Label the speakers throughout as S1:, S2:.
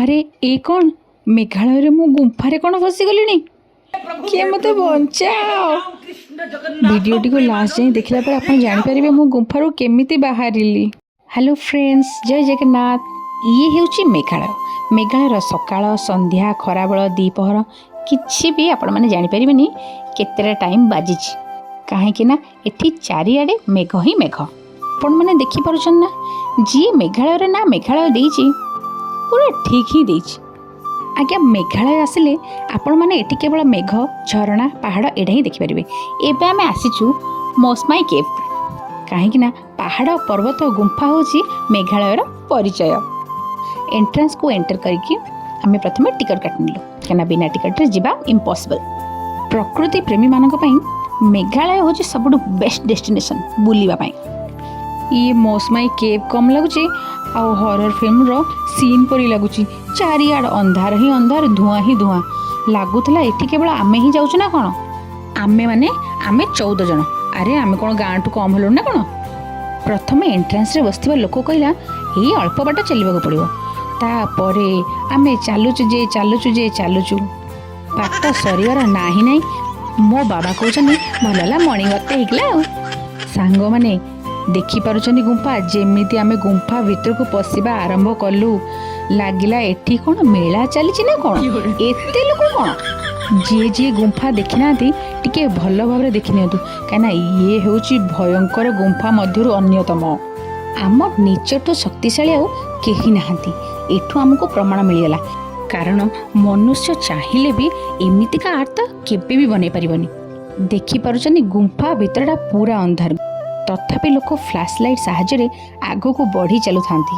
S1: अरे ए कौन मेघालय मु गुंफारे कौन फसीगली किए मत बचाओ। वीडियोटी को लास्ट जाए देखला पर आप जानीपर मु गुंफारू केमिति बाहरी। हेलो फ्रेंड्स, जय जगन्नाथ। ये हूँ मेघालय। मेघालय सकाळ संध्या खराबेल द्विपहर किसी भी आपण मैंने जानीपर केतेटा टाइम बाजी कहीं एठी चारिआडे मेघ ही मेघ आपण मैंने देखिपुन ना। जी मेघालय ना मेघालय देछि पूरा ठीक ही देछि। आज्ञा मेघालय आसिले आपण मैंने एटी केवल मेघ झरणा पहाड़ एडा ही देखिपारे। एबे आमे आसीचु मौसमाई केव कहीं पहाड़ पर्वत गुंफा हूँ मेघालयर परिचय। एंट्रांस को एंटर करके आम प्रथम टिकट काटनेलु कहीं बिना टिकट जावा इम्पॉसिबल। प्रकृति प्रेमी मानक पई मेघालय हूँ सबुठ बेस्ट डेस्टिनेशन बुलवाई। ये मौसमाई केव कम लगुचे आ हॉरर फिल्म रो सीन परी लगुची। चारिआड अंधार ही अंधार धुआं ही धुआं लगुला। एठी केवल आमे ही जाऊँ ना कौन? आमे माने आमे 14 जन। अरे आमे कौन गाँ टू कम हलु ना कौन? प्रथम एंट्रांस रे बसथिबा लोक कहला ये अल्प बाट चलवाक पड़िबो। तापरे आमे चालुचु बाट सरीवार ना ही नहीं। मो बाबा कहते भलला मर्णिंग वॉक होइगला। सांग माने देखि पारुचंदी गुंफा जेमिति आमे गुंफा भीतर को पशिबा आरंभ कलु लागिला एठी कोन मेला चली ना कौन? एते लोक कौन जी जी गुंफा देखि नांती टिके भल भाव देखि नियंतु कहीं ये हूँ भयंकर गुंफा मध्यरु अन्यतम। आम नेचर शक्तिशाली आउ केही नाहांती। एठू आमको प्रमाण मिलगला कारण मनुष्य चाहिए भी एमितिका आर्ट केबे भी बनै परिबनी। देखि पारुचंदी गुंफा भीतरटा पूरा अंधार तथापि लोक फ्लैश लाइट साहाय्य आगो को बढ़ी चलु थांती।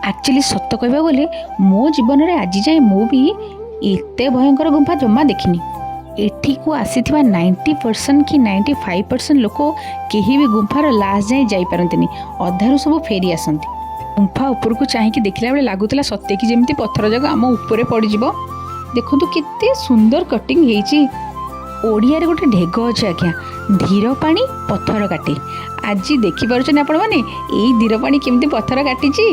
S1: एक्चुअली सत्य कहबा गले मो जीवन रे आज जाए मो भी एते भयंकर गुंफा जमा देखिनी। एठी को आसीथिबा 90% कि 95% लोक केही भी गुंफार लास्ट जाए जाई पारंतिनी। अधारू सब फेरी आसंती। गुंफा ऊपर को चाहिए देखला बेले लागुतला सत्य कि जेमती पत्थर जगह आम ऊपर पड़ जिवो। देखंतु केते सुंदर कटिंग हेची। ओडिया रे गोटे ढेग अच्छे आज्ञा धीर पानी पत्थर काटे। आज देखि पारुछन आपण माने एई धीर पानी केमती पत्थर काटिची।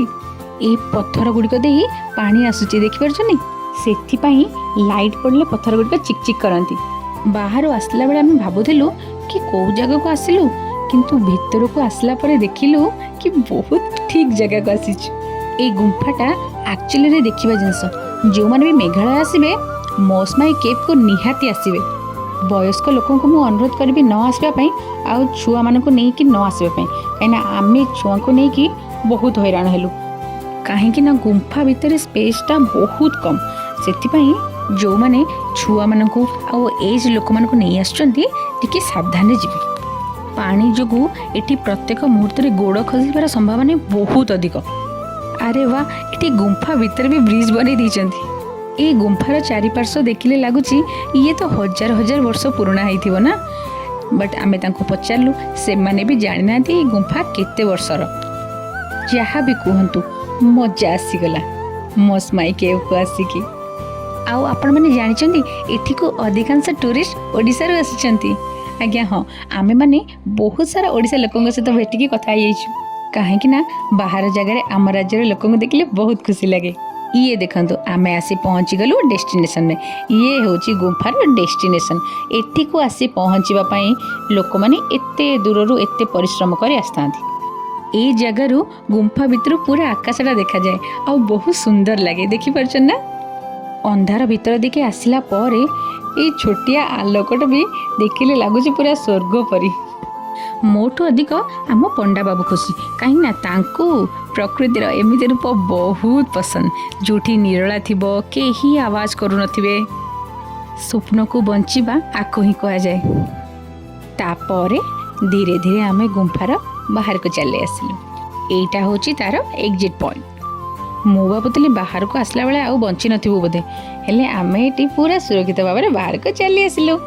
S1: ए पत्थर गुड़िक दे पानी आसुची देखि पारुछनी। सेथिपाई लाइट पड़ले पत्थर गुड़िक चिकचिक करती। बाहर आसला बेले आम भाबुथिलु कि कौ जगह को आसिलु किंतु भीतर को आसला परे देखिलु कि बहुत ठीक जगह को आसीछु। ए गुंफाटा एक्चुअली रे देखिबा जिनस। जो माने भी मेघालय आसीबे मौसमाई केव को निहाती आसीबे। वयस्क लोकों को मुझे अनुरोध करी न आसवाई आ छुआ मान को लेकिन न आसवाई कहीं आम छुआ को लेकिन बहुत हैरान हेलु कहीं गुंफा भितर स्पेसटा बहुत कम। से जो मैंने छुआ मान को एज लोक मान को नहीं आसुचंती टिके सावधान जी। पानी जो एटी प्रत्येक मुहूर्त में गोड़ खसार संभावना बहुत अधिक। अरे वाह एटी गुंफा भितर भी ब्रिज बन देइचंती। ए गुंफार चारिपार्श्व देखिले लगुच ये तो हजार हजार वर्ष पुराना होइथिबो ना। बट आमे तांको पचारलु से माने भी जानि नांती गुंफा केते वर्षर। जहाँ भी कहतु मजा आसीगला मौसमाई केव को आसिकी। आउ आपण माने जानिचंती एठी को अधिकांश टूरिस्ट ओडिसा रो आसिचंती। आज्ञा हाँ आमे माने बहुत सारा ओडिसा लोकंग सहित भेटिकी कथा आइछु कहीं बाहर जगह आम राज्य लोक देखिले बहुत खुशी लगे। ये देखंतु आमे आसी पहुँची गलु डेस्टिनेशन में। ये हूँ गुंफार डेस्टिनेशन। एठी को आसी पहुँचवा लोक मैंने एते दूररू एते परिश्रम कर आसता। ए जगार गुंफा भितर पूरा आकाशटा देखा जाए आ बहुत सुंदर लगे। देखि पारछन ना अंधार भितर देखे आसिला पर ए छोटिया आलोकट भी देखिले लगुच पूरा स्वर्ग परी। मोठू अधिक आम पंडा बाबू खुशी कहीं तांको प्रकृतिर एमती रूप बहुत पसंद जोठी निरला थिबो केही आवाज करू नथिबे। स्वप्न को बंचिबा आको ही कहा जाए। तापरे धीरे धीरे आमे गुंफार बाहर को चले आसिलु। एटा होची तार एग्जिट पॉइंट। मो भाबुतली बाहर को आसला बेले आउ बंची नथिबो बोधे हेले आमे एटी पूरा सुरक्षित भाव में बाहर को चली आसिलु।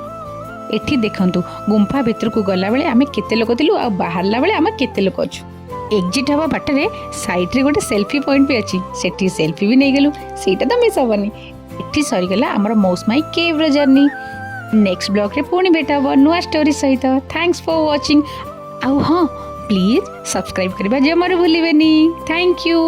S1: एठी देखंतु गुंफा भीतर को गला बेले आमे केते लोक थिलु आ बाहरला बेले आमे केते लोक अछु। एग्जिट हवा बाटरे साइड रे गोटे सेल्फी पॉइंट भी अच्छी सेठी सेल्फी भी नहीं गलु सेटा तो मिस हबनी। एठी सरी गला हमर मौसमाई केव रो जर्नी। नेक्स्ट ब्लॉग रे पुणी भेटा हबो नुआ स्टोरी सहित। Thanks for watching. आउ हाँ प्लीज सब्सक्राइब करबा जमार भूलिबेनी। Thank you.